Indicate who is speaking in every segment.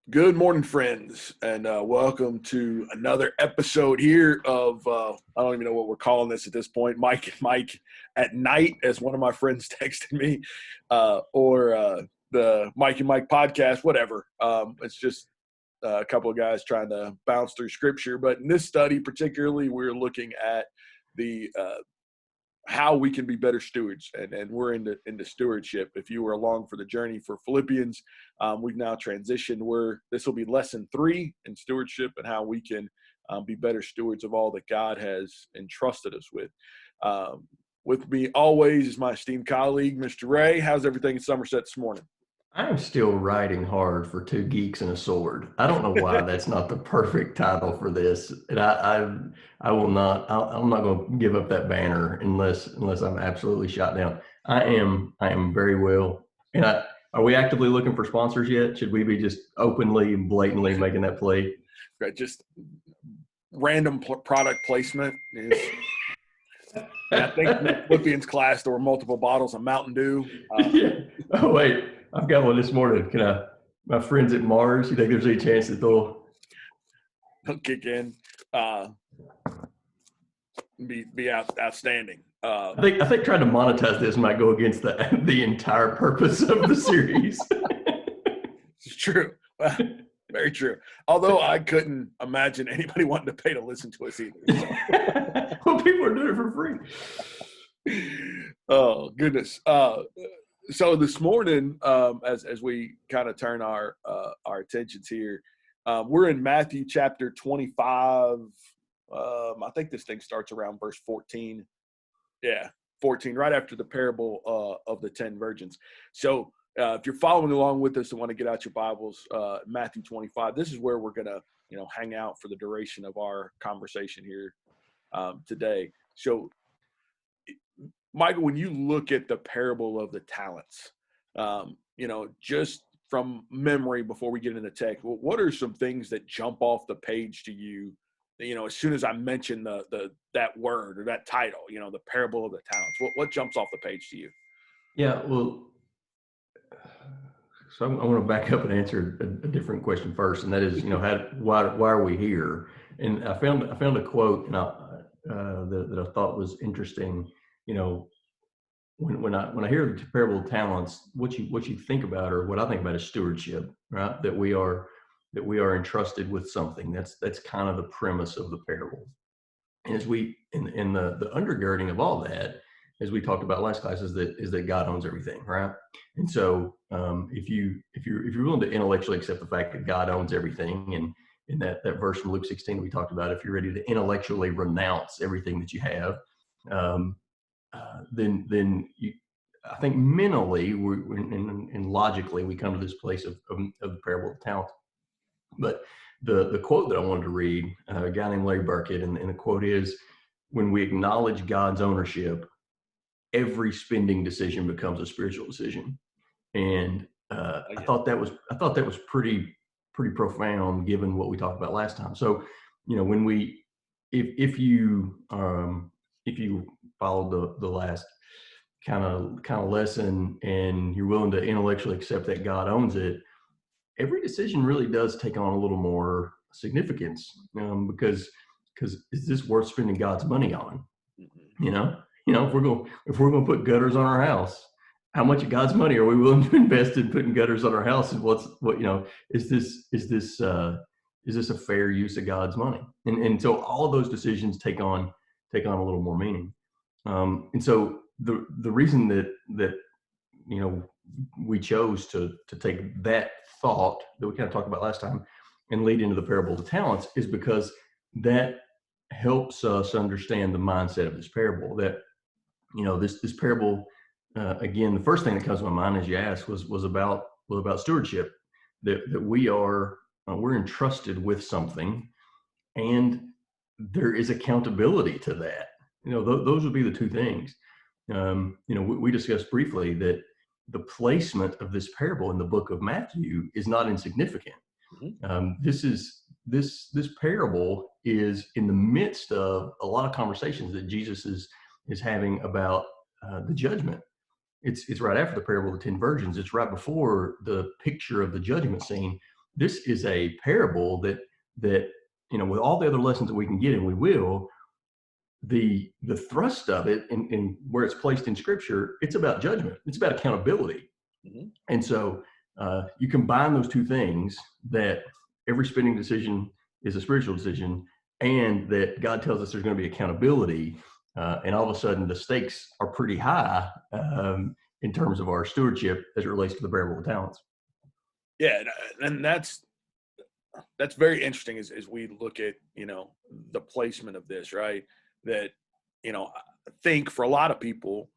Speaker 1: Good morning, friends, and welcome to another episode here of, I don't even know what we're calling this at this point, Mike and Mike at Night, as one of my friends texted me, or the Mike and Mike podcast, whatever. It's just a couple of guys trying to bounce through scripture. But in this study particularly, we're looking at the how we can be better stewards, and we're into stewardship. If you were along for the journey for Philippians, we've now transitioned where this will be lesson 3 in stewardship and how we can be better stewards of all that God has entrusted us with. With me always is my esteemed colleague, Mr. Ray. How's everything in Somerset this morning?
Speaker 2: I'm still riding hard for two geeks and a sword. I don't know why that's not the perfect title for this, and I will not. I'm not going to give up that banner unless I'm absolutely shot down. I am very well. And are we actively looking for sponsors yet? Should we be just openly and blatantly making that play?
Speaker 1: Right, just random product placement is. I think in the Philippians class there were multiple bottles of Mountain Dew.
Speaker 2: Yeah. Oh wait, I've got one this morning. Can I? My friends at Mars. You think there's any chance that they'll
Speaker 1: kick in, be outstanding.
Speaker 2: I think trying to monetize this might go against the entire purpose of the series.
Speaker 1: It's true. Very true. Although I couldn't imagine anybody wanting to pay to listen to us either. So.
Speaker 2: Well, people are doing it for free.
Speaker 1: Oh goodness. So this morning, as we kind of turn our attentions here, we're in Matthew chapter 25. I think this thing starts around verse 14. Yeah, 14, right after the parable of the 10 virgins. So if you're following along with us and want to get out your Bibles, Matthew 25, this is where we're going to, hang out for the duration of our conversation here today. So, Michael, when you look at the parable of the talents, just from memory before we get into text, what are some things that jump off the page to you? As soon as I mention that word or that title, the parable of the talents, what jumps off the page to you?
Speaker 2: Yeah, well, so I want to back up and answer a different question first, and that is, why are we here? And I found a quote that I thought was interesting. When I hear the parable of talents, what you think about, or what I think about, is stewardship, right? That we are entrusted with something. That's kind of the premise of the parable. And as we in the undergirding of all that, as we talked about last class, is that God owns everything, right? And so if you're willing to intellectually accept the fact that God owns everything, and in that verse from Luke 16 we talked about, if you're ready to intellectually renounce everything that you have, then you, I think mentally and logically we come to this place of the parable of talent. But the quote that I wanted to read, a guy named Larry Burkett, and the quote is, "When we acknowledge God's ownership, every spending decision becomes a spiritual decision." And I thought that was pretty profound, given what we talked about last time. So, when if you followed the last kind of lesson, and you're willing to intellectually accept that God owns it, every decision really does take on a little more significance, because is this worth spending God's money on? If we're going to put gutters on our house, how much of God's money are we willing to invest in putting gutters on our house? And is this a fair use of God's money? And so all of those decisions take on a little more meaning. And so the reason that we chose to take that thought that we kind of talked about last time and lead into the parable of the talents is because that helps us understand the mindset of this parable. That this parable, again, the first thing that comes to my mind as you asked was about stewardship. That we're entrusted with something, and there is accountability to that. Those would be the two things. We discussed briefly that the placement of this parable in the book of Matthew is not insignificant. Mm-hmm. This parable is in the midst of a lot of conversations that Jesus is having about the judgment. It's right after the parable of the 10 virgins. It's right before the picture of the judgment scene. this is a parable that with all the other lessons that we can get, and we will, the thrust of it and where it's placed in Scripture, it's about judgment. It's about accountability. Mm-hmm. And so you combine those two things, that every spending decision is a spiritual decision, and that God tells us there's going to be accountability, and all of a sudden the stakes are pretty high in terms of our stewardship as it relates to the parable of talents.
Speaker 1: Yeah, and that's very interesting as we look at, the placement of this, right? That, I think for a lot of people,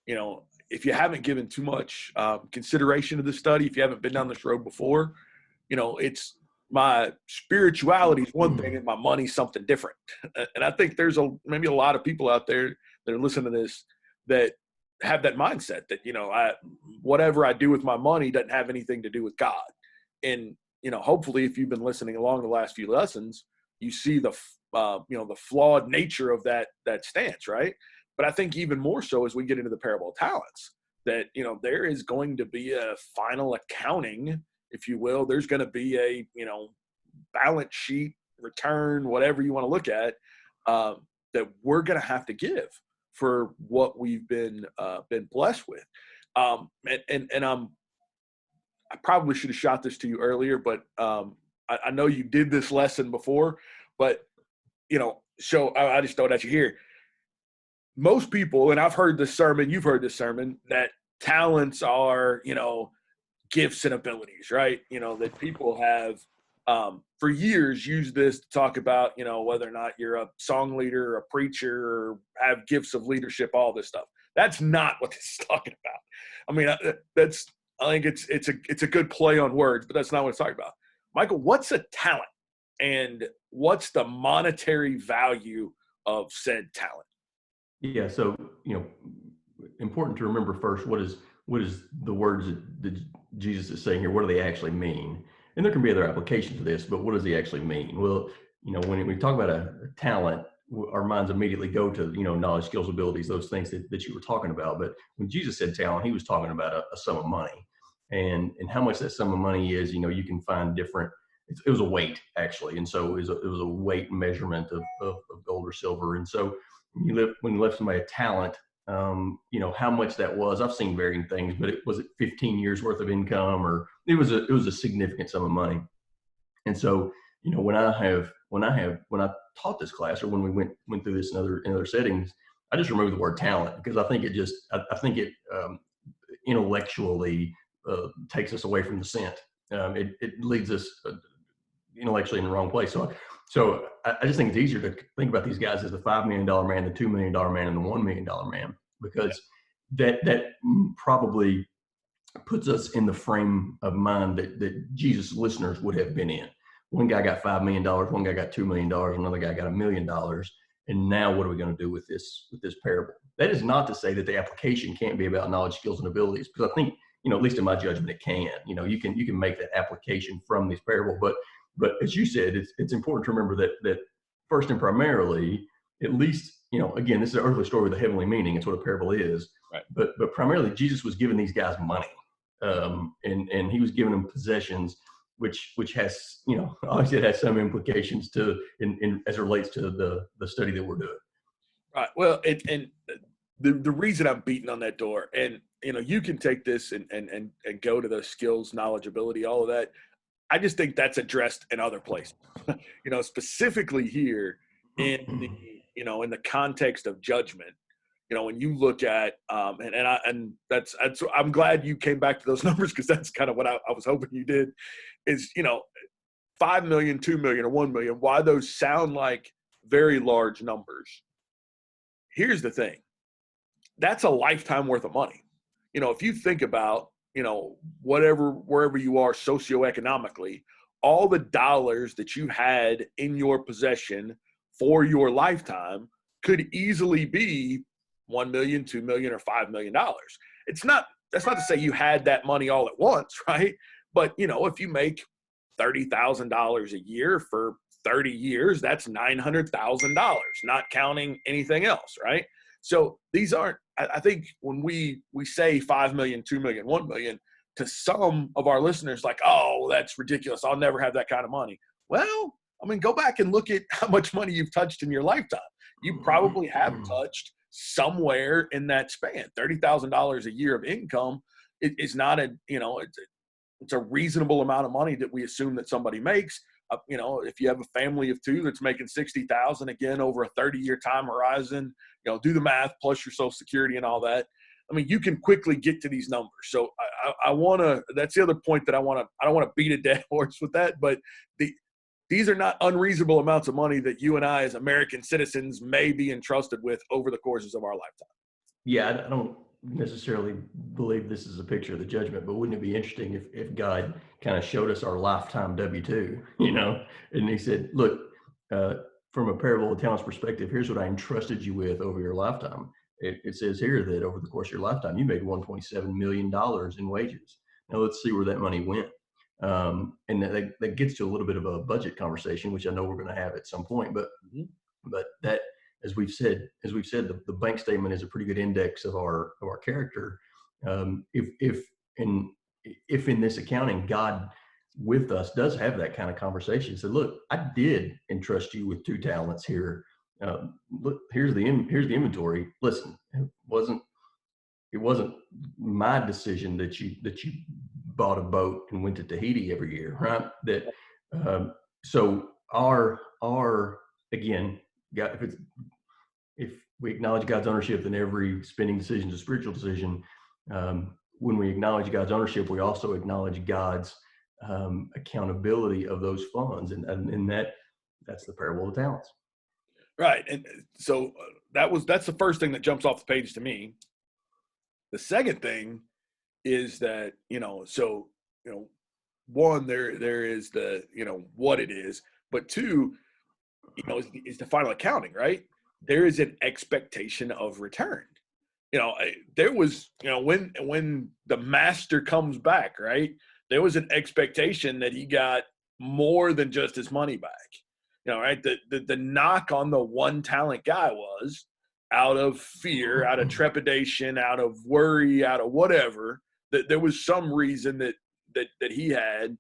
Speaker 1: if you haven't given too much consideration to the study, if you haven't been down this road before, it's my spirituality is one thing and my money's something different. And I think there's maybe a lot of people out there that are listening to this that have that mindset that, whatever I do with my money doesn't have anything to do with God. And, hopefully if you've been listening along the last few lessons, you see the flawed nature of that stance, right? But I think even more so as we get into the parable of talents, that, there is going to be a final accounting, if you will. There's going to be a, balance sheet, return, whatever you want to look at, that we're going to have to give for what we've been blessed with. I probably should have shot this to you earlier, but I know you did this lesson before, but, so I just throw it at you here. Most people, and I've heard this sermon, you've heard this sermon, that talents are, gifts and abilities, right? That people have for years used this to talk about, whether or not you're a song leader, or a preacher, or have gifts of leadership, all this stuff. That's not what this is talking about. I mean, I think it's a good play on words, but that's not what it's talking about. Michael, what's a talent, and what's the monetary value of said talent?
Speaker 2: Yeah, so important to remember first, what is the words that Jesus is saying here? What do they actually mean? And there can be other applications to this, but what does he actually mean? Well, when we talk about a talent, our minds immediately go to knowledge, skills, abilities, those things that you were talking about. But when Jesus said talent, he was talking about a sum of money, and how much that sum of money is. You can find different. It was a weight, actually, and so it was a weight measurement of gold or silver. And so when you left somebody a talent, how much that was. I've seen varying things, but was it 15 years worth of income, or it was a significant sum of money. And so, when I taught this class, or when we went through this in other settings, I just removed the word talent, because I think it intellectually takes us away from the scent. It leads us intellectually in the wrong place. So I just think it's easier to think about these guys as the $5 million man, the $2 million man, and the $1 million man, because that probably puts us in the frame of mind that Jesus' listeners would have been in. One guy got $5 million, one guy got $2 million, another guy got $1 million. And now what are we going to do with this parable? That is not to say that the application can't be about knowledge, skills, and abilities, because I think, at least in my judgment, it can. You can make that application from this parable, but as you said, it's important to remember that first and primarily, at least, again, this is an earthly story with a heavenly meaning. It's what a parable is. Right. But primarily, Jesus was giving these guys money, and he was giving them possessions, which has, obviously it has some implications in as it relates to the study that we're doing.
Speaker 1: Right. Well, and the reason I'm beating on that door, and you can take this and go to the skills, knowledge, ability, all of that. I just think that's addressed in other places, specifically here in the, in the context of judgment. When you look at, I'm glad you came back to those numbers, because that's kind of what I was hoping you did, is, 5 million, 2 million, or 1 million, why those sound like very large numbers. Here's the thing. That's a lifetime worth of money. If you think about, wherever you are socioeconomically, all the dollars that you had in your possession for your lifetime could easily be 1 million, 2 million, or $5 million. That's not to say you had that money all at once, right? But, if you make $30,000 a year for 30 years, that's $900,000, not counting anything else, right? So these aren't, I think when we say 5 million, 2 million, 1 million, to some of our listeners, like, oh, that's ridiculous. I'll never have that kind of money. Well, I mean, go back and look at how much money you've touched in your lifetime. You probably have touched somewhere in that span. $30,000 a year of income is not it's a reasonable amount of money that we assume that somebody makes. If you have a family of two that's making 60,000 again over a 30-year time horizon, do the math plus your Social Security and all that. I mean, you can quickly get to these numbers. So I want to. That's the other point that I don't want to beat a dead horse with that, but these are not unreasonable amounts of money that you and I, as American citizens, may be entrusted with over the courses of our lifetime.
Speaker 2: Yeah, I don't necessarily believe this is a picture of the judgment, but wouldn't it be interesting if God kind of showed us our lifetime W-2, and he said, look, from a parable of talents perspective, here's what I entrusted you with over your lifetime. It says here that over the course of your lifetime, you made $1.7 million in wages. Now let's see where that money went. And that gets to a little bit of a budget conversation, which I know we're going to have at some point, but that, as we've said, the bank statement is a pretty good index of our character. If in this accounting, God with us does have that kind of conversation. So look, I did entrust you with 2 talents here. Look, here's the inventory. Listen, it wasn't my decision that you bought a boat and went to Tahiti every year, right? So our again, God, if we acknowledge God's ownership, then every spending decision is a spiritual decision. When we acknowledge God's ownership, we also acknowledge God's accountability of those funds, and that's the parable of the talents.
Speaker 1: Right, and so that's the first thing that jumps off the page to me. The second thing is that one, there is the what it is, but two, is the final accounting, right? There is an expectation of return. There was when the master comes back, right? There was an expectation that he got more than just his money back. Right? The knock on the 1 talent guy was, out of fear, out of trepidation, out of worry, out of whatever, that there was some reason that he had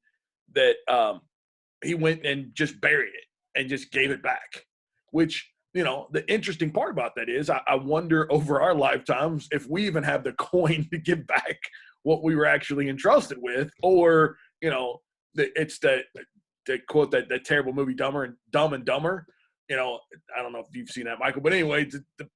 Speaker 1: that he went and just buried it and just gave it back. Which, the interesting part about that is I wonder over our lifetimes if we even have the coin to give back what we were actually entrusted with, or it's to quote that terrible movie Dumb and Dumber. I don't know if you've seen that, Michael, but anyway,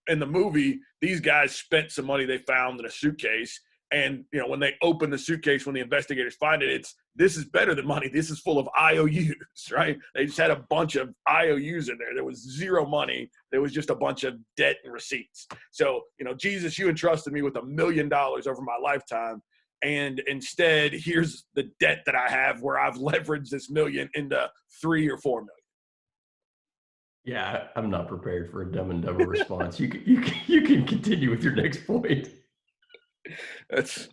Speaker 1: in the movie, these guys spent some money they found in a suitcase, and when they open the suitcase, when the investigators find it, this is better than money. This is full of IOUs, right? They just had a bunch of IOUs in there. There was zero money. There was just a bunch of debt and receipts. So, Jesus, you entrusted me with $1 million over my lifetime. And instead, here's the debt that I have where I've leveraged this $1 million into 3 or 4 million.
Speaker 2: Yeah, I'm not prepared for a Dumb and Dumber response. You can continue with your next point.
Speaker 1: It's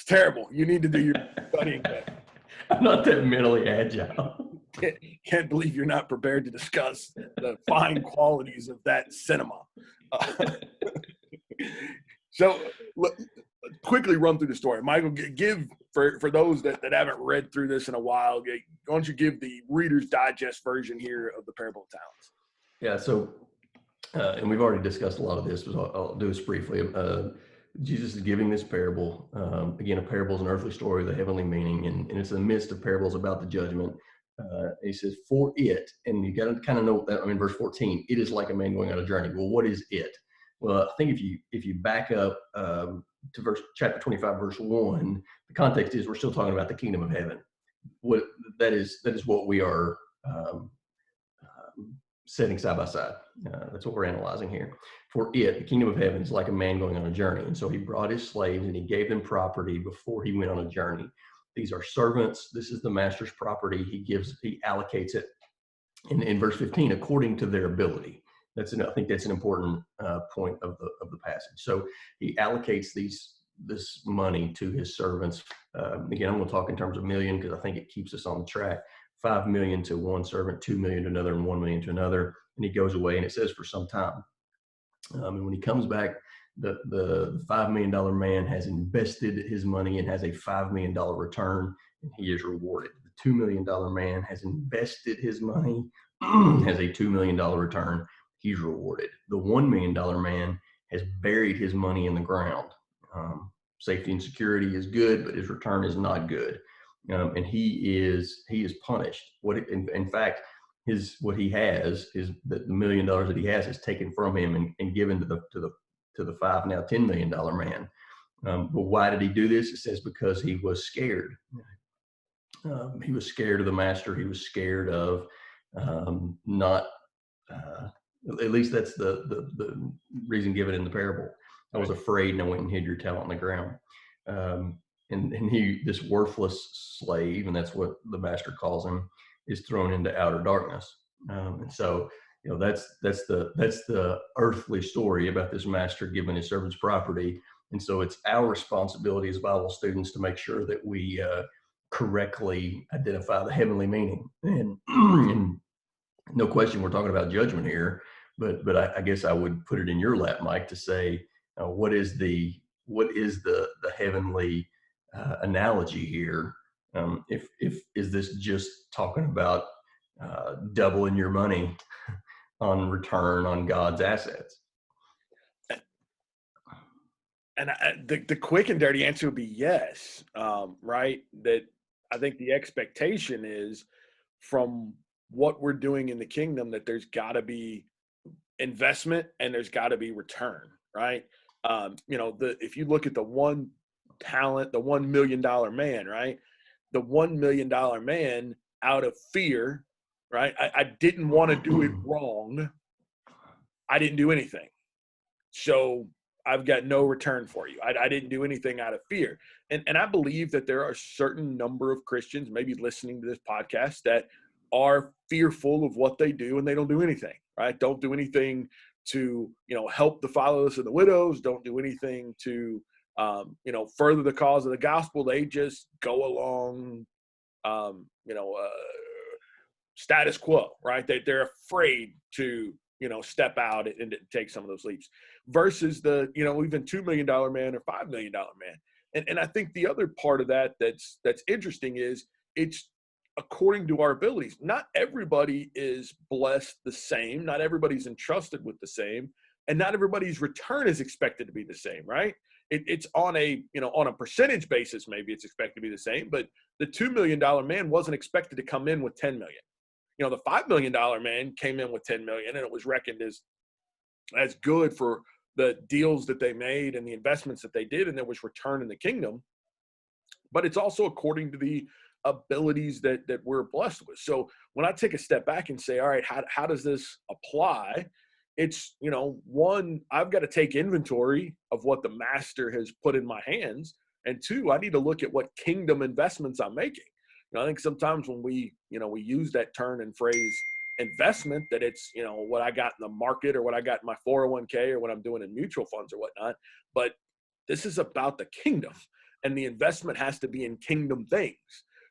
Speaker 1: terrible. You need to do your studying.
Speaker 2: I'm not that mentally agile.
Speaker 1: Can't believe you're not prepared to discuss the fine qualities of that cinema. So quickly run through the story. Michael, give for those that haven't read through this in a while, why don't you give the Reader's Digest version here of the Parable of Talents?
Speaker 2: Yeah, so, and we've already discussed a lot of this, but I'll do this briefly. Jesus is giving this parable. Again, a parable is an earthly story with a heavenly meaning, and it's in the midst of parables about the judgment. He says, for it, and you got to kind of know that. Verse 14, it is like a man going on a journey. Well, what is it? Well, I think if you back up to chapter 25, verse 1, the context is we're still talking about the kingdom of heaven. What that is what we are setting side by side. That's what we're analyzing here. For it, the kingdom of heaven is like a man going on a journey. And so he brought his slaves and he gave them property before he went on a journey. These are servants. This is the master's property. He allocates it in verse 15 according to their ability. I think that's an important point of the passage. So he allocates this money to his servants. Again, I'm going to talk in terms of million because I think it keeps us on the track. 5 million to one servant, 2 million to another, and 1 million to another. And he goes away, and it says for some time. And when he comes back, The $5 million man has invested his money and has a $5 million return, and he is rewarded. The $2 million man has invested his money, has a $2 million return, he's rewarded. The $1 million man has buried his money in the ground. Safety and security is good, but his return is not good, and he is punished. In fact, what he has is that the $1 million that he has is taken from him and given to the now $10 million man. But why did he do this? It says because he was scared. He was scared of the master. He was scared of not. At least that's the reason given in the parable. I was afraid, and I went and hid your talent on the ground. And he, this worthless slave, and that's what the master calls him, is thrown into outer darkness. And so, that's the earthly story about this master giving his servants property. And so it's our responsibility as Bible students to make sure that we correctly identify the heavenly meaning. And no question, we're talking about judgment here, but I guess I would put it in your lap, Mike, to say, what is the heavenly analogy here? If is this just talking about doubling your money on return on God's assets?
Speaker 1: And the quick and dirty answer would be yes, right? That I think the expectation is from what we're doing in the kingdom that there's got to be investment and there's got to be return, right? If you look at the $1 million man, right? The $1 million man, out of fear, right? I didn't want to do it wrong. I didn't do anything. So I've got no return for you. I didn't do anything out of fear. And I believe that there are a certain number of Christians maybe listening to this podcast that are fearful of what they do and they don't do anything, right? Don't do anything to, help the fatherless and the widows. Don't do anything to, further the cause of the gospel. They just go along, status quo, right? They're afraid to, step out and take some of those leaps versus the, even $2 million man or $5 million man. And I think the other part of that that's interesting is it's according to our abilities. Not everybody is blessed the same. Not everybody's entrusted with the same. And not everybody's return is expected to be the same, right? It's on a percentage basis, maybe it's expected to be the same, but the $2 million man wasn't expected to come in with 10 million. The $5 million man came in with 10 million and it was reckoned as good for the deals that they made and the investments that they did. And there was return in the kingdom, but it's also according to the abilities that we're blessed with. So when I take a step back and say, all right, how does this apply? It's, one, I've got to take inventory of what the master has put in my hands. And two, I need to look at what kingdom investments I'm making. I think sometimes when we use that term and phrase investment, that it's, what I got in the market or what I got in my 401k or what I'm doing in mutual funds or whatnot. But this is about the kingdom, and the investment has to be in kingdom things.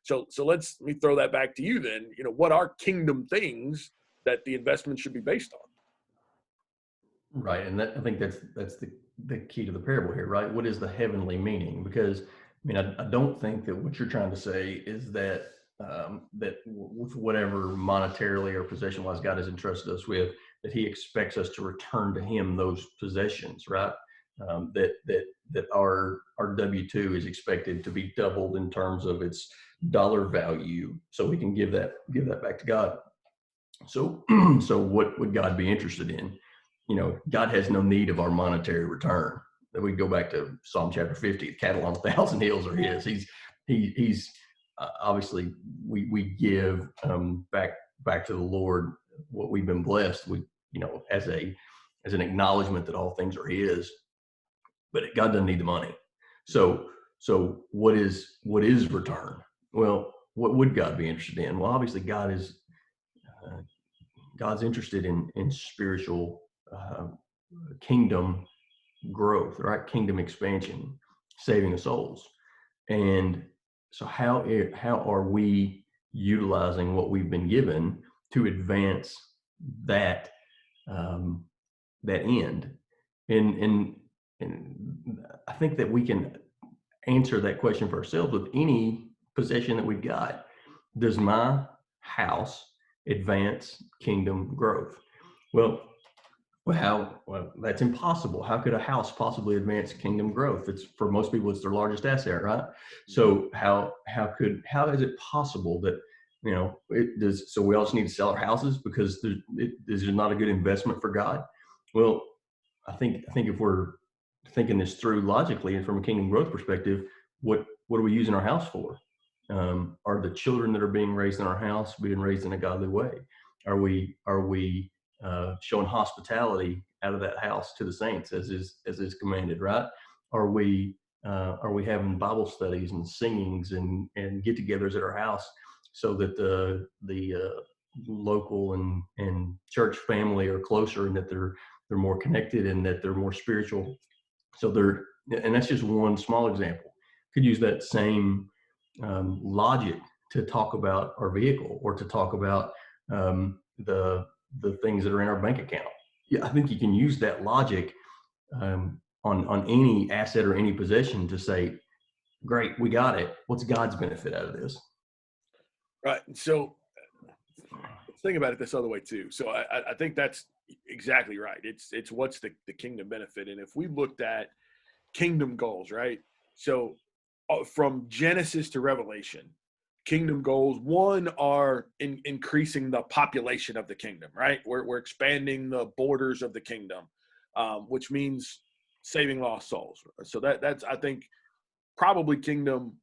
Speaker 1: So let me throw that back to you then. What are kingdom things that the investment should be based on?
Speaker 2: Right. And I think that's the key to the parable here, right? What is the heavenly meaning? Because I don't think that what you're trying to say is that that with whatever monetarily or possession-wise God has entrusted us with, that He expects us to return to Him those possessions, right? That our W-2 is expected to be doubled in terms of its dollar value, so we can give that back to God. So what would God be interested in? God has no need of our monetary return. That we go back to Psalm chapter 50, the cattle on 1,000 hills are His. He's obviously we give back to the Lord what we've been blessed. We as an acknowledgement that all things are His, but God doesn't need the money. So what is return? Well, what would God be interested in? Well, obviously God's interested in spiritual kingdom growth, right? Kingdom expansion, saving of souls. And so how are we utilizing what we've been given to advance that end? And and I think that we can answer that question for ourselves with any possession that we've got. Does my house advance kingdom growth? Well, well, that's impossible. How could a house possibly advance kingdom growth? It's, for most people, it's their largest asset, right? So how is it possible that, it does? So we also need to sell our houses because there's not a good investment for God. Well, I think if we're thinking this through logically and from a kingdom growth perspective, what are we using our house for? Are the children that are being raised in our house being raised in a godly way? Are we showing hospitality out of that house to the saints as is commanded, right? Are we having Bible studies and singings and get-togethers at our house so that the local and church family are closer, and that they're more connected, and that they're more spiritual? So and that's just one small example. Could use that same logic to talk about our vehicle, or to talk about the things that are in our bank account. Yeah, I think you can use that logic on any asset or any possession to say, great, we got it. What's God's benefit out of this?
Speaker 1: Right. So let's think about it this other way too. So I think that's exactly right. It's what's the kingdom benefit. And if we looked at kingdom goals, right? So from Genesis to Revelation, kingdom goals, one, are increasing the population of the kingdom, right? We're expanding the borders of the kingdom, which means saving lost souls. So that's, I think, probably kingdom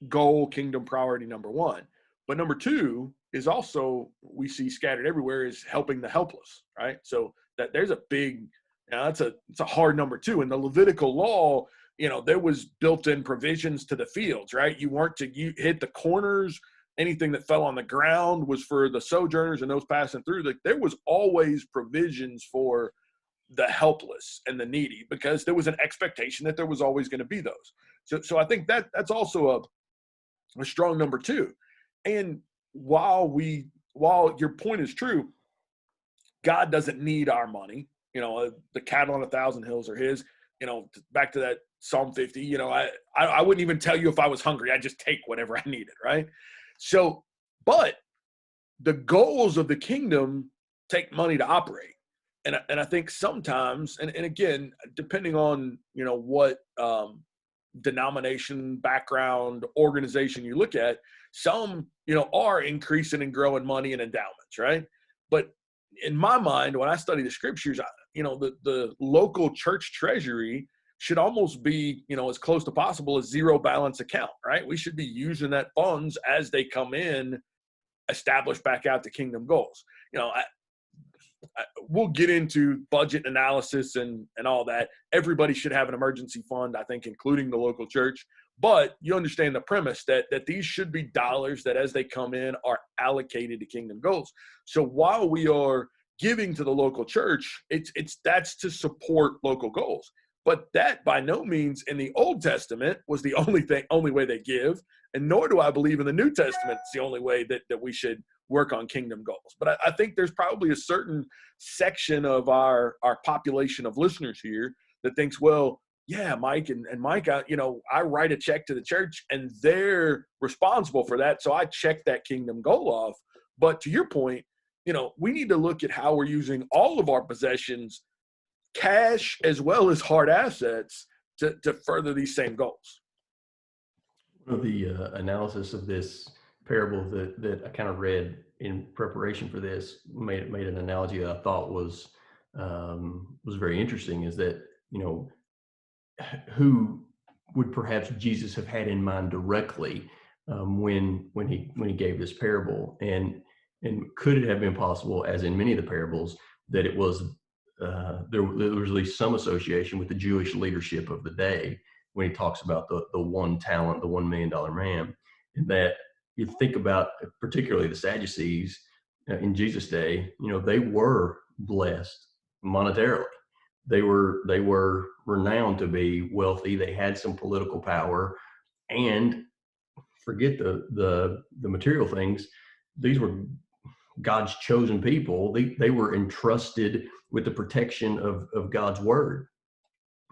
Speaker 1: goal, kingdom priority number one. But number two is also, we see scattered everywhere, is helping the helpless, right? So that there's a big, it's a hard number two. In the Levitical law, there was built-in provisions to the fields, right? You hit the corners. Anything that fell on the ground was for the sojourners and those passing through. There was always provisions for the helpless and the needy, because there was an expectation that there was always going to be those. So I think that's also a strong number two. And while your point is true, God doesn't need our money. The cattle on 1,000 hills are his. Back to that Psalm 50, I wouldn't even tell you if I was hungry. I just take whatever I needed, right? So, but the goals of the kingdom take money to operate. And I think sometimes, and again, depending on, what denomination, background, organization you look at, some, are increasing and growing money and endowments, right? But in my mind, when I study the scriptures, the local church treasury should almost be, as close to possible as zero balance account, right? We should be using that funds as they come in, establish back out the kingdom goals. We'll get into budget analysis and all that. Everybody should have an emergency fund, I think, including the local church. But you understand the premise that these should be dollars that, as they come in, are allocated to kingdom goals. So while we are giving to the local church, that's to support local goals. But that by no means in the Old Testament was the only way they give, and nor do I believe in the New Testament it's the only way that we should work on kingdom goals. But I think there's probably a certain section of our population of listeners here that thinks, well, yeah, Mike and Mike, I write a check to the church and they're responsible for that, so I check that kingdom goal off. But to your point, we need to look at how we're using all of our possessions, cash as well as hard assets, to further these same goals.
Speaker 2: One of the analysis of this parable that I kind of read in preparation for this made an analogy that I thought was very interesting, is that, who would perhaps Jesus have had in mind directly when he gave this parable, and could it have been possible, as in many of the parables, that it was there was at least some association with the Jewish leadership of the day when he talks about the one talent, the $1 million man, and that you think about particularly the Sadducees in Jesus' day, they were blessed monetarily. They were renowned to be wealthy. They had some political power, and forget the material things. These were God's chosen people. They were entrusted with the protection of God's word.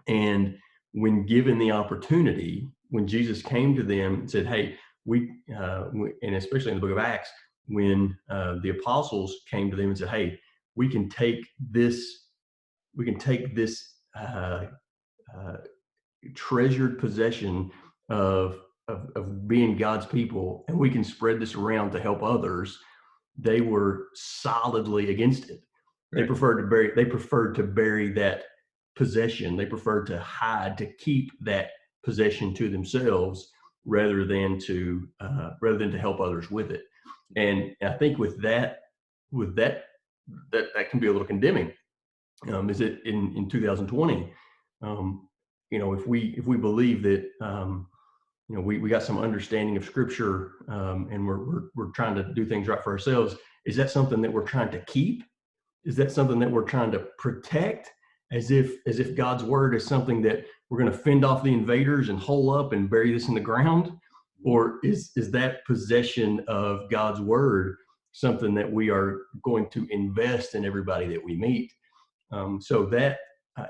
Speaker 2: And when given the opportunity, when Jesus came to them and said, hey, and especially in the book of Acts, when the apostles came to them and said, hey, we can take this uh, treasured possession of being God's people, and we can spread this around to help others, they were solidly against it. Right. They preferred to bury that possession. They preferred to hide, to keep that possession to themselves rather than to help others with it. And I think with that can be a little condemning. Is it in 2020? If we believe that we got some understanding of Scripture, and we're trying to do things right for ourselves, is that something that we're trying to keep? Is that something that we're trying to protect, as if God's word is something that we're going to fend off the invaders and hole up and bury this in the ground? Or is that possession of God's word something that we are going to invest in everybody that we meet?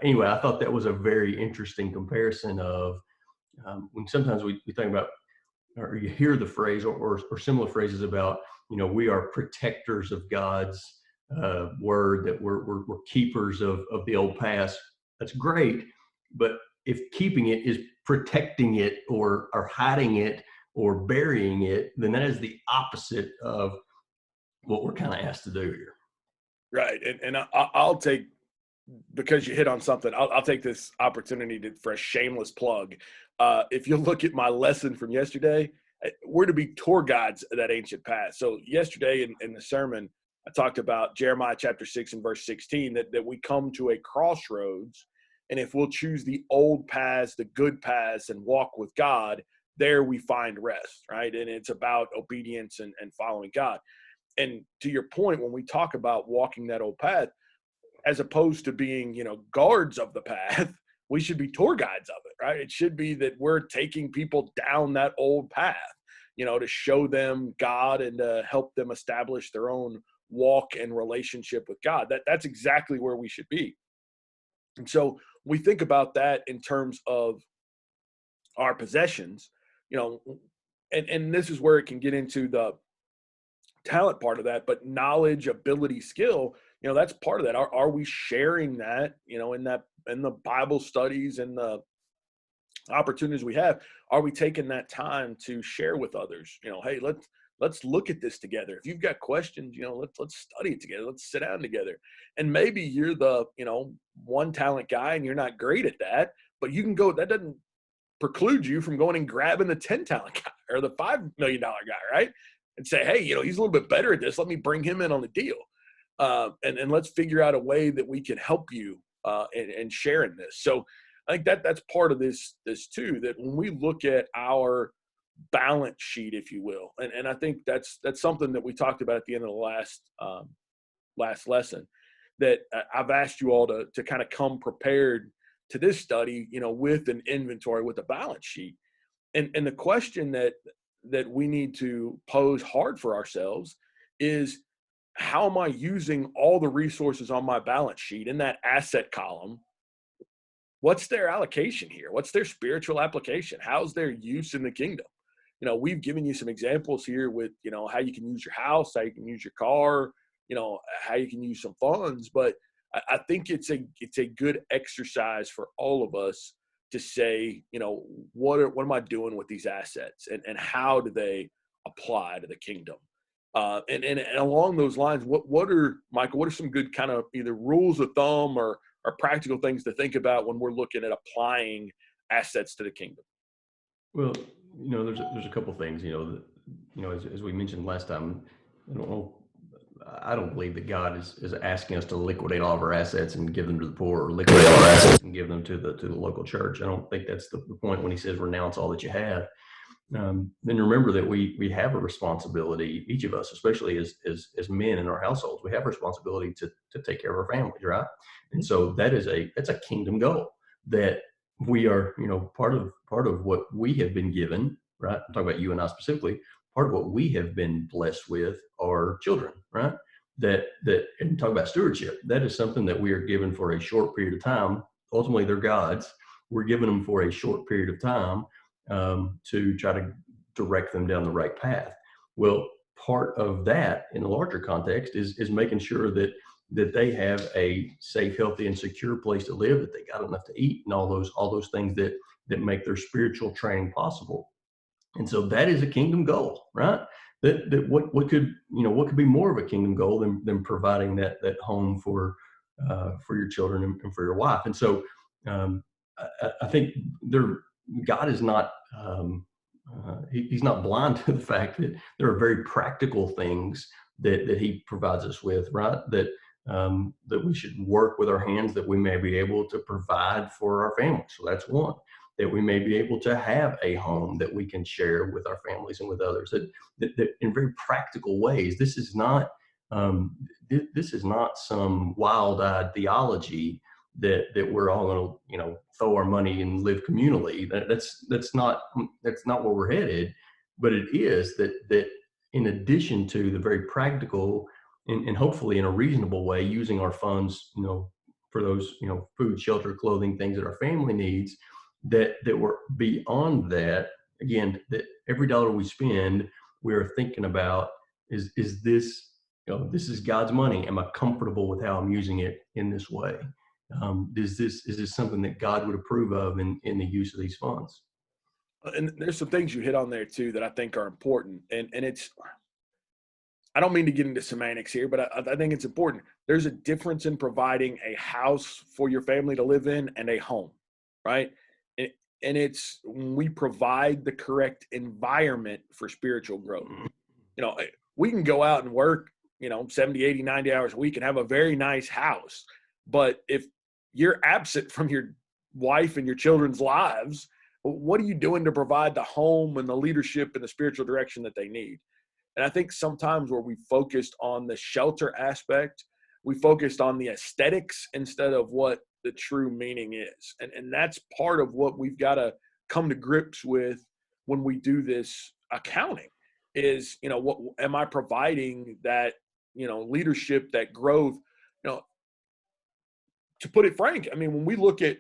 Speaker 2: Anyway, I thought that was a very interesting comparison of when sometimes we think about, or you hear the phrase or similar phrases about, we are protectors of God's word, that we're keepers of the old past. That's great. But if keeping it is protecting it or hiding it or burying it, then that is the opposite of what we're kind of asked to do here.
Speaker 1: Right. And I'll take, because you hit on something, I'll take this opportunity for a shameless plug. If you look at my lesson from yesterday, we're to be tour guides of that ancient past. So yesterday in the sermon, I talked about Jeremiah chapter 6 and verse 16, that we come to a crossroads, and if we'll choose the old paths, the good paths, and walk with God, there we find rest, right? And it's about obedience and following God. And to your point, when we talk about walking that old path, as opposed to being, guards of the path, we should be tour guides of it, right? It should be that we're taking people down that old path, to show them God and to help them establish their own walk and relationship with God. That's exactly where we should be. And so we think about that in terms of our possessions, and this is where it can get into the talent part of that, but knowledge, ability, skill, that's part of that. Are we sharing that, in the Bible studies and the opportunities we have? Are we taking that time to share with others? Hey, let's look at this together. If you've got questions, let's study it together. Let's sit down together. And maybe you're the, one talent guy and you're not great at that, but you can go, that doesn't preclude you from going and grabbing the 10 talent guy or the $5 million guy, right? And say, hey, he's a little bit better at this. Let me bring him in on the deal. And let's figure out a way that we can help you in sharing this. So I think that's part of this too, that when we look at our balance sheet, if you will, and I think that's something that we talked about at the end of the last lesson, that I've asked you all to kind of come prepared to this study, with an inventory, with a balance sheet. And the question that we need to pose hard for ourselves is, how am I using all the resources on my balance sheet in that asset column? What's their allocation here? What's their spiritual application? How's their use in the kingdom? We've given you some examples here with, how you can use your house, how you can use your car, how you can use some funds. But I think it's a good exercise for all of us to say, what am I doing with these assets, and how do they apply to the kingdom? And along those lines, what are, Michael, what are some good kind of either rules of thumb or practical things to think about when we're looking at applying assets to the kingdom?
Speaker 2: Well, there's a couple things, as we mentioned last time, I don't believe that God is asking us to liquidate all of our assets and give them to the poor, or liquidate all our assets and give them to the local church. I don't think that's the point when he says renounce all that you have. Then remember that we have a responsibility, each of us, especially as men in our households, we have a responsibility to take care of our families, right? And so that's a kingdom goal, that we are, part of what we have been given, right? I'm talking about you and I specifically. Part of what we have been blessed with are children, right? And talk about stewardship. That is something that we are given for a short period of time. Ultimately, they're God's, we're giving them for a short period of time to try to direct them down the right path. Well, part of that in the larger context is making sure that they have a safe, healthy, and secure place to live, that they got enough to eat, and all those things that make their spiritual training possible. And so that is a kingdom goal, right? That what could be more of a kingdom goal than providing that home for your children and for your wife. And so I think God is not he's not blind to the fact that there are very practical things that he provides us with, right? That we should work with our hands, that we may be able to provide for our families. So that's one. That we may be able to have a home that we can share with our families and with others. That in very practical ways. This is not some wild-eyed theology that we're all going to throw our money and live communally. That's not where we're headed. But it is that in addition to the very practical and hopefully in a reasonable way, using our funds, for those, food, shelter, clothing, things that our family needs, that we're beyond that. Again, that every dollar we spend, we're thinking about, is this, this is God's money. Am I comfortable with how I'm using it in this way? Is this something that God would approve of in the use of these funds?
Speaker 1: And there's some things you hit on there too that I think are important. And it's, I don't mean to get into semantics here, but I think it's important. There's a difference in providing a house for your family to live in and a home, right? And it's when we provide the correct environment for spiritual growth. We can go out and work, 70, 80, 90 hours a week and have a very nice house. But if you're absent from your wife and your children's lives, what are you doing to provide the home and the leadership and the spiritual direction that they need? And I think sometimes where we focused on the shelter aspect, we focused on the aesthetics instead of what the true meaning is. And that's part of what we've got to come to grips with when we do this accounting is, what am I providing that, leadership, that growth, to put it frank, I mean, when we look at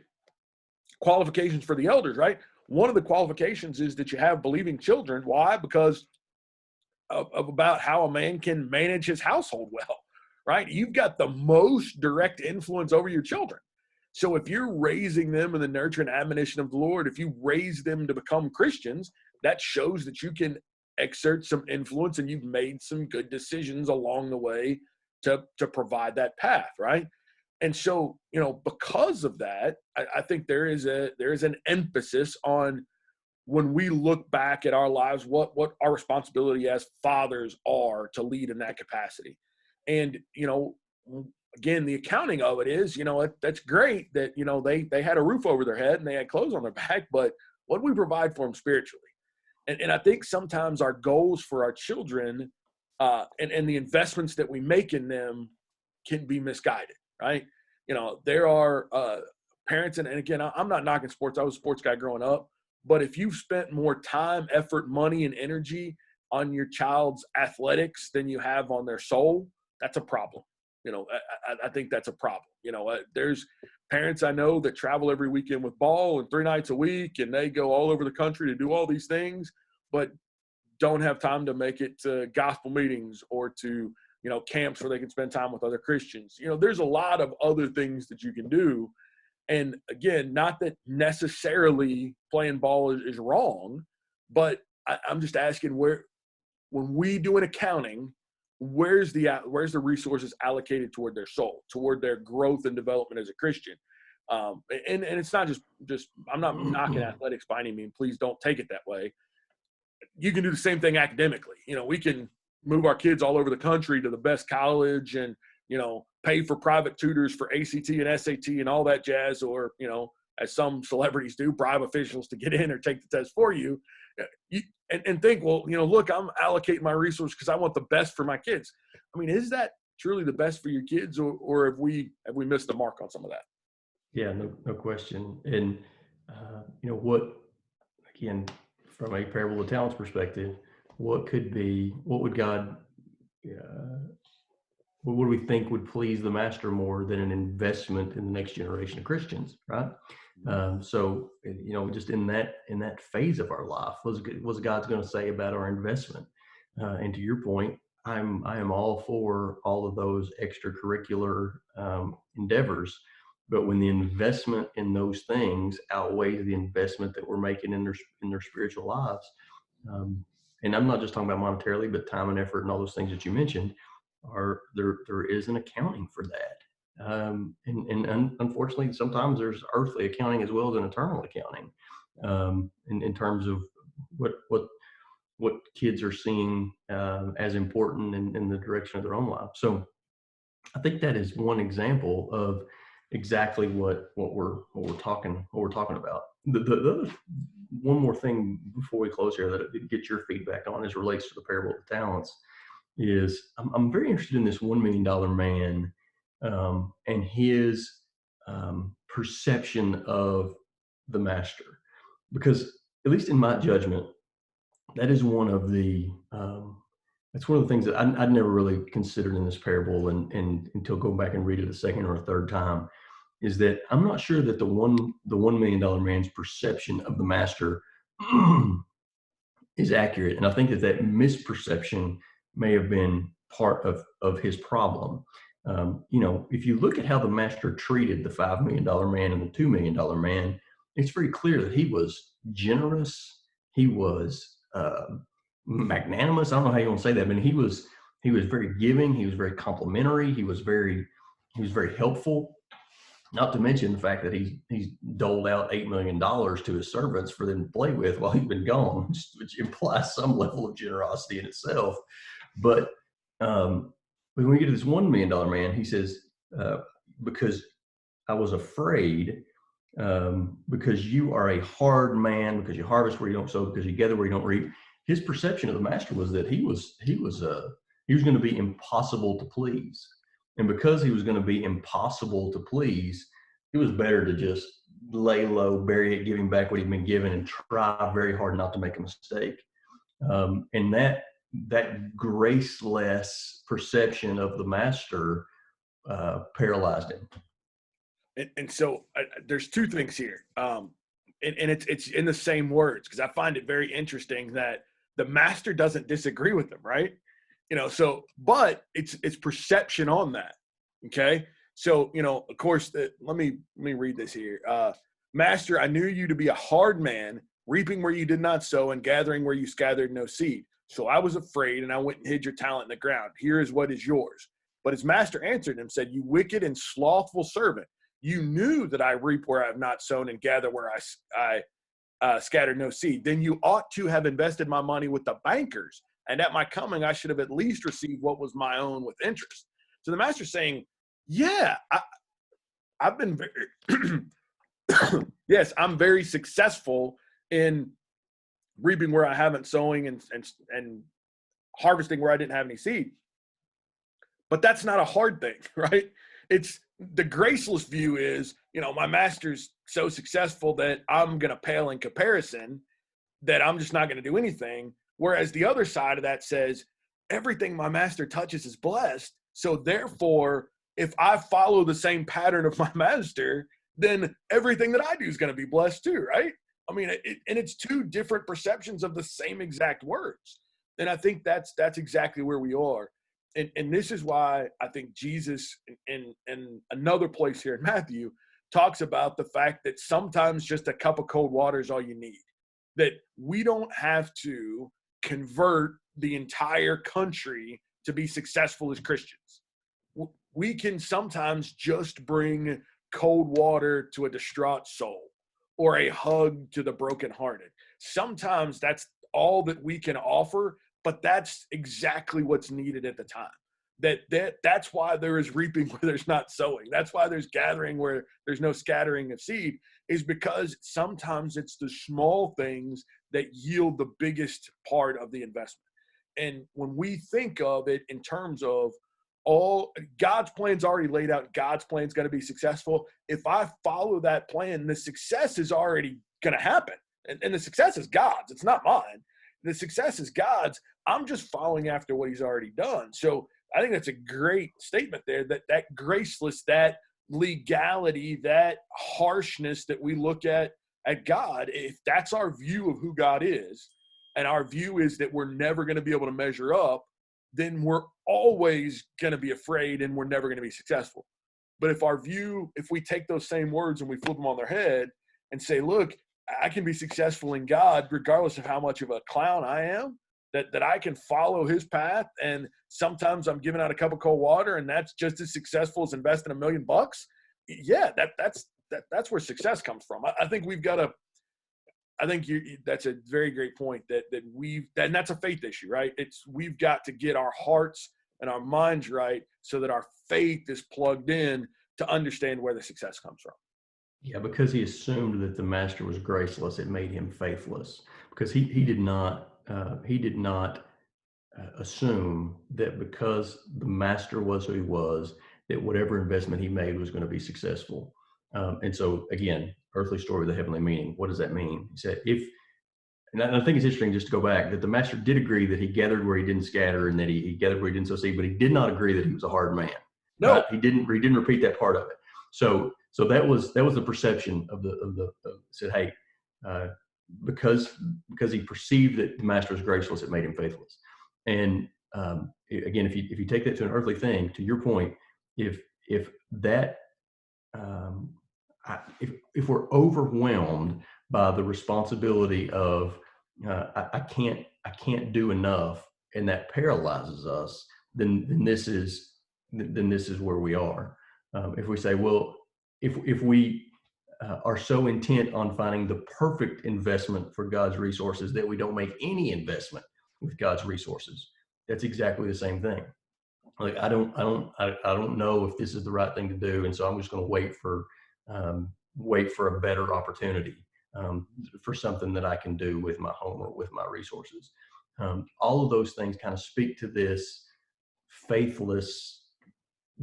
Speaker 1: qualifications for the elders, right? One of the qualifications is that you have believing children. Why? Because of about how a man can manage his household well, right? You've got the most direct influence over your children. So if you're raising them in the nurture and admonition of the Lord, if you raise them to become Christians, that shows that you can exert some influence and you've made some good decisions along the way to provide that path, right? And so, because of that, I think there is an emphasis on when we look back at our lives, what our responsibility as fathers are to lead in that capacity. And, again, the accounting of it is, that's great that, they had a roof over their head and they had clothes on their back, but what do we provide for them spiritually? And I think sometimes our goals for our children and the investments that we make in them can be misguided, right? There are parents, and again, I'm not knocking sports. I was a sports guy growing up. But if you've spent more time, effort, money, and energy on your child's athletics than you have on their soul, that's a problem. I think that's a problem. There's parents I know that travel every weekend with ball and 3 nights a week, and they go all over the country to do all these things, but don't have time to make it to gospel meetings or to, camps where they can spend time with other Christians. There's a lot of other things that you can do. And again, not that necessarily playing ball is wrong, but I'm just asking when we do an accounting, where's the resources allocated toward their soul, toward their growth and development as a Christian? And it's not just I'm not knocking athletics by any means. Please don't take it that way. You can do the same thing academically. We can move our kids all over the country to the best college and, pay for private tutors for ACT and SAT and all that jazz, or, as some celebrities do, bribe officials to get in or take the test for you, and think, well, look, I'm allocating my resources because I want the best for my kids. I mean, is that truly the best for your kids, or have we missed the mark on some of that?
Speaker 2: Yeah, no question. And, again, from a parable of talents perspective, what would God, what do we think would please the master more than an investment in the next generation of Christians, right? So, just in that phase of our life, was God's going to say about our investment? And to your point, I am all for all of those extracurricular endeavors, but when the investment in those things outweighs the investment that we're making in their spiritual lives, um, and I'm not just talking about monetarily, but time and effort and all those things that you mentioned, are there is an accounting for that. And unfortunately, sometimes there's earthly accounting as well as an eternal accounting, in terms of what kids are seeing as important in the direction of their own life. So I think that is one example of exactly what we're talking about. The other one more thing before we close here that I did get your feedback on as relates to the parable of the talents is I'm very interested in this $1 million man, and his perception of the master, because at least in my judgment, that is one of the that's one of the things that I'd never really considered in this parable, and until going back and read it a second or a third time, is that I'm not sure that the $1 million man's perception of the master is accurate, and I think that misperception may have been part of his problem. If you look at how the master treated the $5 million man and the $2 million man, it's very clear that he was generous. He was magnanimous. I don't know how you want to say that, but he was very giving. He was very complimentary. He was very helpful. Not to mention the fact that he's doled out $8 million to his servants for them to play with while he's been gone, which implies some level of generosity in itself. But when we get to this $1 million man, he says, because I was afraid, because you are a hard man, because you harvest where you don't sow, because you gather where you don't reap. His perception of the master was that he was going to be impossible to please. And because he was going to be impossible to please, it was better to just lay low, bury it, give him back what he'd been given, and try very hard not to make a mistake. And that graceless perception of the master paralyzed him.
Speaker 1: And so there's two things here. And it's in the same words, because I find it very interesting that the master doesn't disagree with him, right? But it's perception on that. Okay. So, of course, let me read this here. Master, I knew you to be a hard man, reaping where you did not sow and gathering where you scattered no seed. So I was afraid and I went and hid your talent in the ground. Here is what is yours. But his master answered him, said, you wicked and slothful servant. You knew that I reap where I have not sown and gather where I scattered no seed. Then you ought to have invested my money with the bankers. And at my coming, I should have at least received what was my own with interest. So the master's saying, yeah, I've been very, yes, I'm very successful in reaping where I haven't sowing and harvesting where I didn't have any seed. But that's not a hard thing, right? It's the graceless view is, my master's so successful that I'm going to pale in comparison, that I'm just not going to do anything. Whereas the other side of that says, everything my master touches is blessed. So therefore, if I follow the same pattern of my master, then everything that I do is going to be blessed too, right? I mean, and it's two different perceptions of the same exact words. And I think that's exactly where we are. And this is why I think Jesus, in another place here in Matthew, talks about the fact that sometimes just a cup of cold water is all you need. That we don't have to convert the entire country to be successful as Christians. We can sometimes just bring cold water to a distraught soul or a hug to the brokenhearted. Sometimes that's all that we can offer, but that's exactly what's needed at the time. That's why there is reaping where there's not sowing. That's why there's gathering where there's no scattering of seed, is because sometimes it's the small things that yield the biggest part of the investment. And when we think of it in terms of all God's plan's already laid out, God's plan's going to be successful. If I follow that plan, the success is already going to happen. And the success is God's. It's not mine. The success is God's. I'm just following after what he's already done. So I think that's a great statement there, that graceless, that legality, that harshness that we look at God, if that's our view of who God is, and our view is that we're never going to be able to measure up, then we're always going to be afraid and we're never going to be successful. But if we take those same words and we flip them on their head and say, look, I can be successful in God regardless of how much of a clown I am, that I can follow his path, and sometimes I'm giving out a cup of cold water, and that's just as successful as investing $1 million. Yeah, that's where success comes from. I think we've got to. I think that's a very great point and that's a faith issue, right? We've got to get our hearts and our minds right so that our faith is plugged in to understand where the success comes from.
Speaker 2: Yeah, because he assumed that the master was graceless, it made him faithless. Because he did not assume that because the master was who he was, that whatever investment he made was going to be successful. And so again, earthly story with a heavenly meaning. What does that mean? He said, and I think it's interesting just to go back that the master did agree that he gathered where he didn't scatter, and that he gathered where he didn't sow seed, but he did not agree that he was a hard man.
Speaker 1: No,
Speaker 2: right? He didn't repeat that part of it. So that was the perception of said, hey, because he perceived that the master was graceless, it made him faithless. And again, if you take that to an earthly thing, to your point, if that if we're overwhelmed by the responsibility of I can't do enough, and that paralyzes us, then this is where we are. If we say, well, if we are so intent on finding the perfect investment for God's resources that we don't make any investment with God's resources, that's exactly the same thing. Like I don't know if this is the right thing to do, and so I'm just going to wait for a better opportunity for something that I can do with my home or with my resources. All of those things kind of speak to this faithless,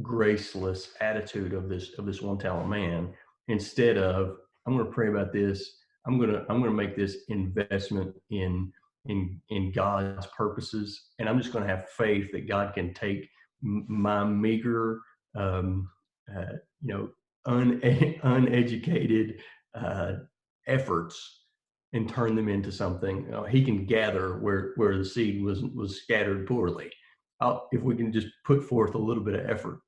Speaker 2: graceless attitude of this one talent man. Instead of, I'm going to pray about this, I'm going to make this investment in God's purposes, and I'm just going to have faith that God can take my meager, uneducated efforts and turn them into something. He can gather where the seed was scattered poorly. If we can just put forth a little bit of effort.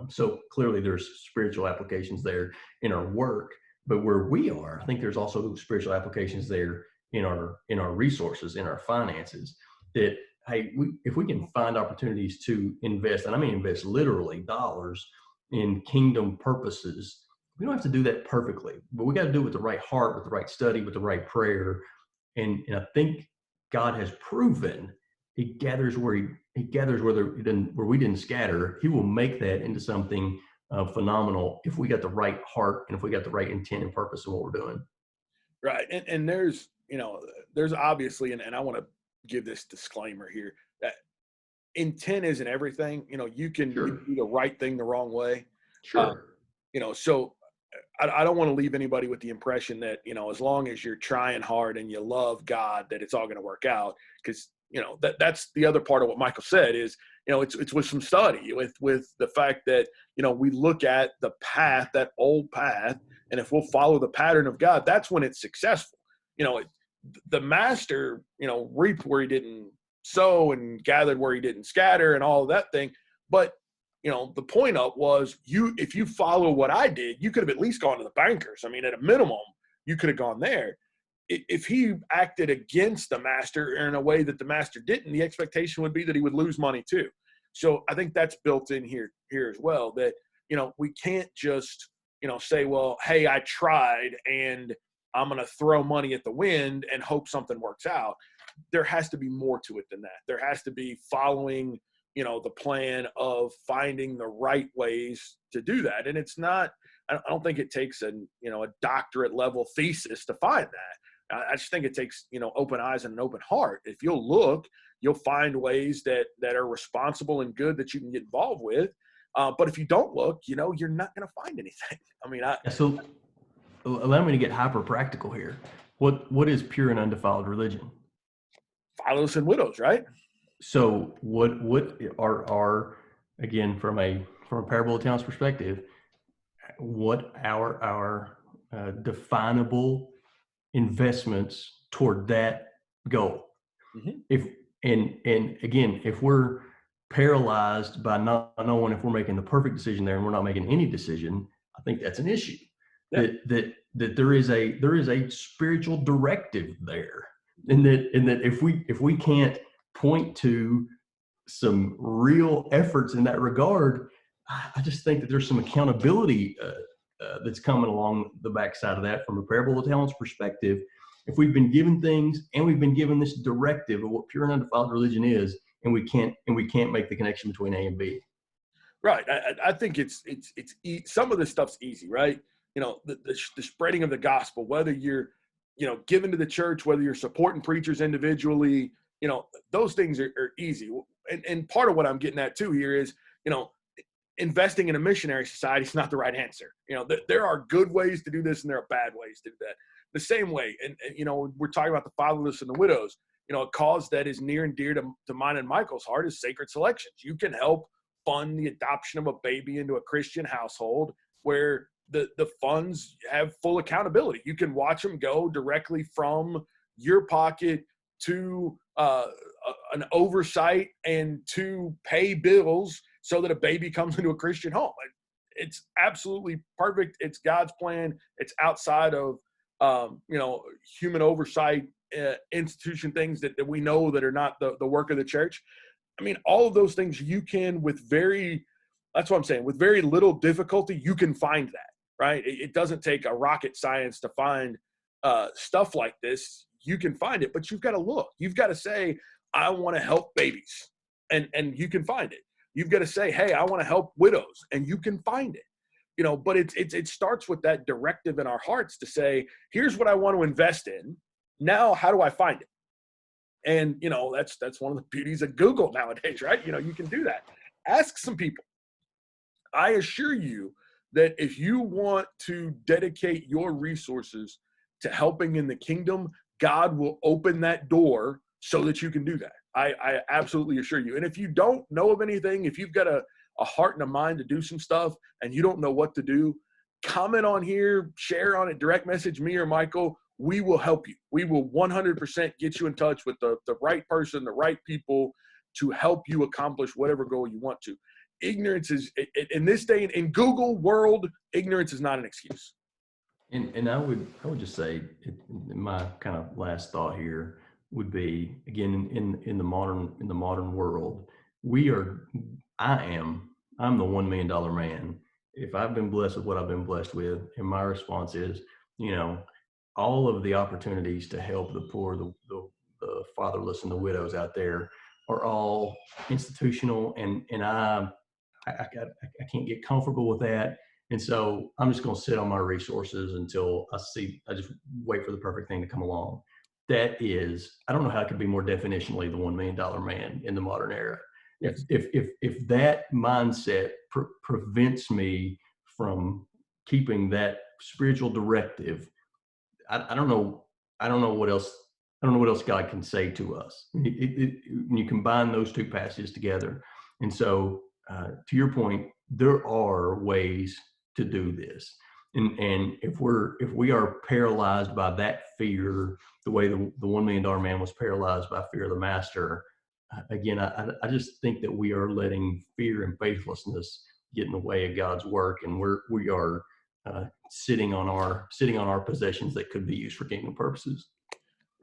Speaker 2: So clearly there's spiritual applications there in our work, but where we are, I think there's also spiritual applications there in our resources, in our finances, that, hey, if we can find opportunities to invest, and I mean invest literally dollars in kingdom purposes, we don't have to do that perfectly, but we got to do it with the right heart, with the right study, with the right prayer. And I think God has proven he gathers where we didn't scatter. He will make that into something phenomenal if we got the right heart and if we got the right intent and purpose in what we're doing.
Speaker 1: Right. And there's obviously, and I want to give this disclaimer here, that intent isn't everything. You can do the right thing the wrong way.
Speaker 2: Sure.
Speaker 1: So I don't want to leave anybody with the impression that, as long as you're trying hard and you love God, that it's all going to work out. Because, that's the other part of what Michael said is, it's with some study, with the fact that, we look at the path, that old path, and if we'll follow the pattern of God, that's when it's successful. The master, reaped where he didn't sow and gathered where he didn't scatter and all of that thing. But, the point up was if you follow what I did, you could have at least gone to the bankers. I mean, at a minimum, you could have gone there. If he acted against the master in a way that the master didn't, the expectation would be that he would lose money too. So I think that's built in here as well, that, we can't just, say, well, hey, I tried and I'm going to throw money at the wind and hope something works out. There has to be more to it than that. There has to be following, the plan of finding the right ways to do that. And it's not, I don't think it takes a doctorate level thesis to find that. I just think it takes, open eyes and an open heart. If you'll look, you'll find ways that are responsible and good that you can get involved with. But if you don't look, you're not going to find anything. I mean,
Speaker 2: so allow me to get hyper practical here. What is pure and undefiled religion?
Speaker 1: Fatherless and widows, right?
Speaker 2: So what are again, from a parable of talents perspective, what our definable investments toward that goal.
Speaker 1: Mm-hmm.
Speaker 2: If and again, if we're paralyzed by not knowing if we're making the perfect decision there and we're not making any decision, I think that's an issue.
Speaker 1: Yeah.
Speaker 2: That there is a spiritual directive there, and that if we can't point to some real efforts in that regard, I just think that there's some accountability that's coming along the backside of that from a parable of talents perspective. If we've been given things and we've been given this directive of what pure and undefiled religion is, and we can't make the connection between A and B.
Speaker 1: Right. I think some of this stuff's easy, right? The spreading of the gospel, whether you're, given to the church, whether you're supporting preachers individually, those things are easy. And part of what I'm getting at too here is, investing in a missionary society is not the right answer. There are good ways to do this and there are bad ways to do that. The same way, and we're talking about the fatherless and the widows. A cause that is near and dear to mine and Michael's heart is sacred selections. You can help fund the adoption of a baby into a Christian household where the funds have full accountability. You can watch them go directly from your pocket to an oversight and to pay bills so that a baby comes into a Christian home. It's absolutely perfect. It's God's plan. It's outside of human oversight, institution things that we know that are not the work of the church. I mean, all of those things you can that's what I'm saying, with very little difficulty, you can find that, right? It doesn't take a rocket science to find stuff like this. You can find it, but you've got to look. You've got to say, I want to help babies, and you can find it. You've got to say, hey, I want to help widows, and you can find it. But it starts with that directive in our hearts to say, here's what I want to invest in. Now, how do I find it? And, that's one of the beauties of Google nowadays, right? You can do that. Ask some people. I assure you that if you want to dedicate your resources to helping in the kingdom, God will open that door so that you can do that. I absolutely assure you. And if you don't know of anything, if you've got a heart and a mind to do some stuff and you don't know what to do, comment on here, share on it, direct message me or Michael. We will help you. We will 100% get you in touch with the right person, the right people to help you accomplish whatever goal you want to. Ignorance is, in this day, in Google world, ignorance is not an excuse.
Speaker 2: And I would just say, my kind of last thought here would be, again, in the modern world, I'm the $1 million man. If I've been blessed with what I've been blessed with, and my response is, all of the opportunities to help the poor, the fatherless, and the widows out there are all institutional, and I can't get comfortable with that. And so I'm just going to sit on my resources until I just wait for the perfect thing to come along. That is, I don't know how it could be more definitionally the $1 million man in the modern era.
Speaker 1: Yes.
Speaker 2: If that mindset prevents me from keeping that spiritual directive, I don't know what else. I don't know what else God can say to us. When you combine those two passages together, and so to your point, there are ways to do this. And if we are paralyzed by that fear, the way the $1 million man was paralyzed by fear of the master, again, I just think that we are letting fear and faithlessness get in the way of God's work, and we are sitting on our possessions that could be used for kingdom purposes.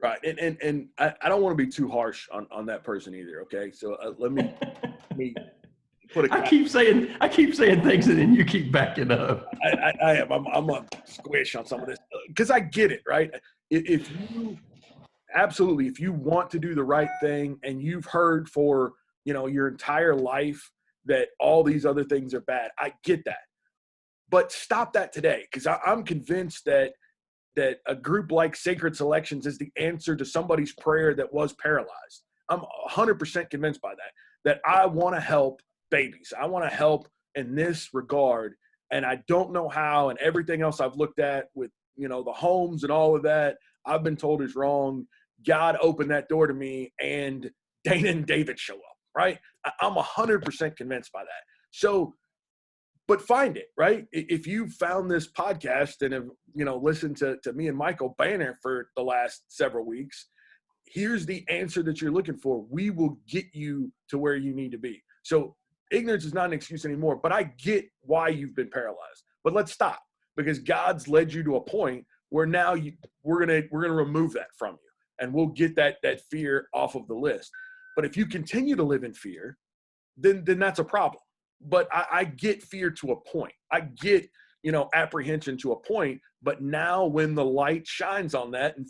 Speaker 1: Right, and I don't want to be too harsh on that person either. Okay, so let me put a.
Speaker 2: I keep saying things and then you keep backing up.
Speaker 1: I am. I'm a squish on some of this because I get it, right? If you want to do the right thing and you've heard for your entire life that all these other things are bad, I get that. But stop that today, because I'm convinced that a group like Sacred Selections is the answer to somebody's prayer that was paralyzed. I'm 100% convinced by that I want to help babies. I want to help in this regard, and I don't know how, and everything else I've looked at with, the homes and all of that, I've been told is wrong. God opened that door to me, and Dana and David show up, right? I'm 100% convinced by that. So, but find it, right? If you found this podcast and have, listened to me and Michael banner for the last several weeks, here's the answer that you're looking for. We will get you to where you need to be. So ignorance is not an excuse anymore, but I get why you've been paralyzed. But let's stop, because God's led you to a point where now we're gonna remove that from you, and we'll get that fear off of the list. But if you continue to live in fear, then that's a problem. But I get fear to a point. I get, apprehension to a point. But now when the light shines on that, and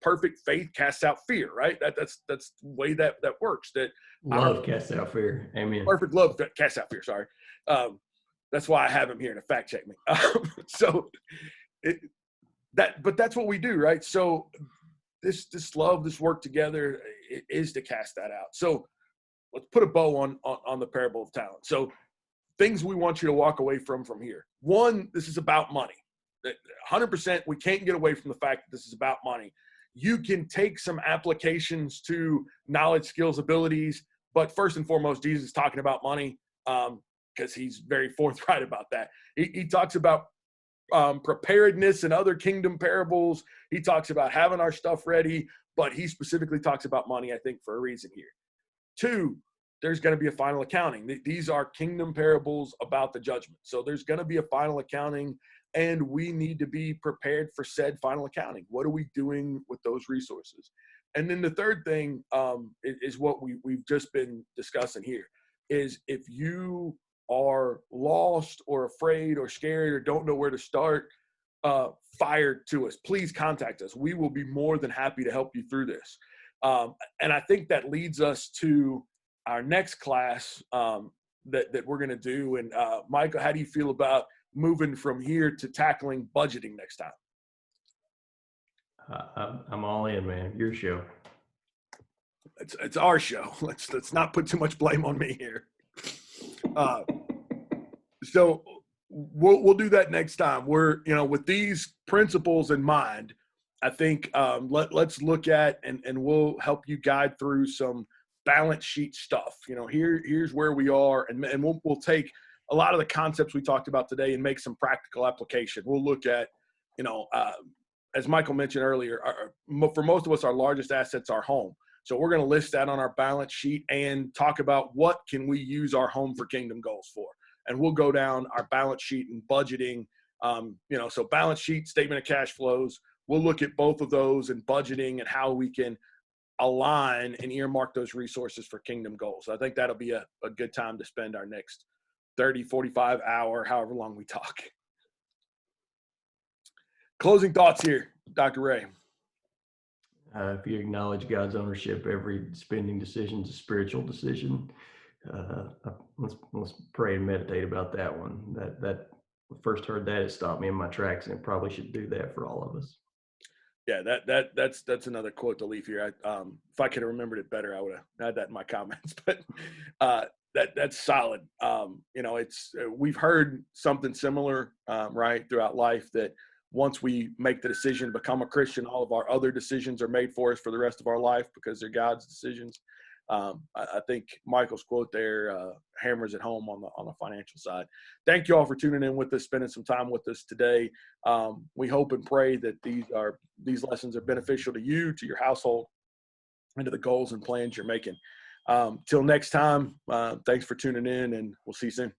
Speaker 1: perfect faith casts out fear, right? That's the way that works. That
Speaker 2: love casts out fear. Amen.
Speaker 1: Perfect love casts out fear. Sorry. That's why I have him here to fact check me. But that's what we do, right? So this love, this work together is to cast that out. So let's put a bow on the parable of talent. So things we want you to walk away from here. One, this is about money. 100%, we can't get away from the fact that this is about money. You can take some applications to knowledge, skills, abilities, but first and foremost, Jesus is talking about money because he's very forthright about that. He talks about preparedness and other kingdom parables. He talks about having our stuff ready, but he specifically talks about money, I think, for a reason here. 2, there's going to be a final accounting. These are kingdom parables about the judgment. So there's going to be a final accounting, and we need to be prepared for said final accounting. What are we doing with those resources? And then the third thing is what we've just been discussing here, is if you are lost or afraid or scared or don't know where to start, fire to us. Please contact us. We will be more than happy to help you through this. And I think that leads us to our next class that we're going to do. And Michael, how do you feel about moving from here to tackling budgeting next time?
Speaker 2: I'm all in, man. Your show.
Speaker 1: It's our show. Let's not put too much blame on me here. So we'll do that next time. We're, with these principles in mind, I think let's look at and we'll help you guide through some balance sheet stuff. Here's where we are, and we'll take a lot of the concepts we talked about today and make some practical application. We'll look at, as Michael mentioned earlier, for most of us, our largest assets are home. So we're going to list that on our balance sheet and talk about what can we use our home for kingdom goals for. And we'll go down our balance sheet and budgeting, so balance sheet, statement of cash flows. We'll look at both of those and budgeting and how we can align and earmark those resources for kingdom goals. I think that'll be a good time to spend our next 30, 45 hour, however long we talk. Closing thoughts here, Dr. Ray.
Speaker 2: If you acknowledge God's ownership, every spending decision is a spiritual decision. Let's pray and meditate about that one. That first heard that, it stopped me in my tracks, and it probably should do that for all of us.
Speaker 1: Yeah, that's another quote to leave here. If I could have remembered it better, I would have had that in my comments. But that's solid. We've heard something similar, right, throughout life, that once we make the decision to become a Christian, all of our other decisions are made for us for the rest of our life because they're God's decisions. I think Michael's quote there hammers it home on the financial side. Thank you all for tuning in with us, spending some time with us today. We hope and pray that these lessons are beneficial to you, to your household, and to the goals and plans you're making. Till next time, thanks for tuning in, and we'll see you soon.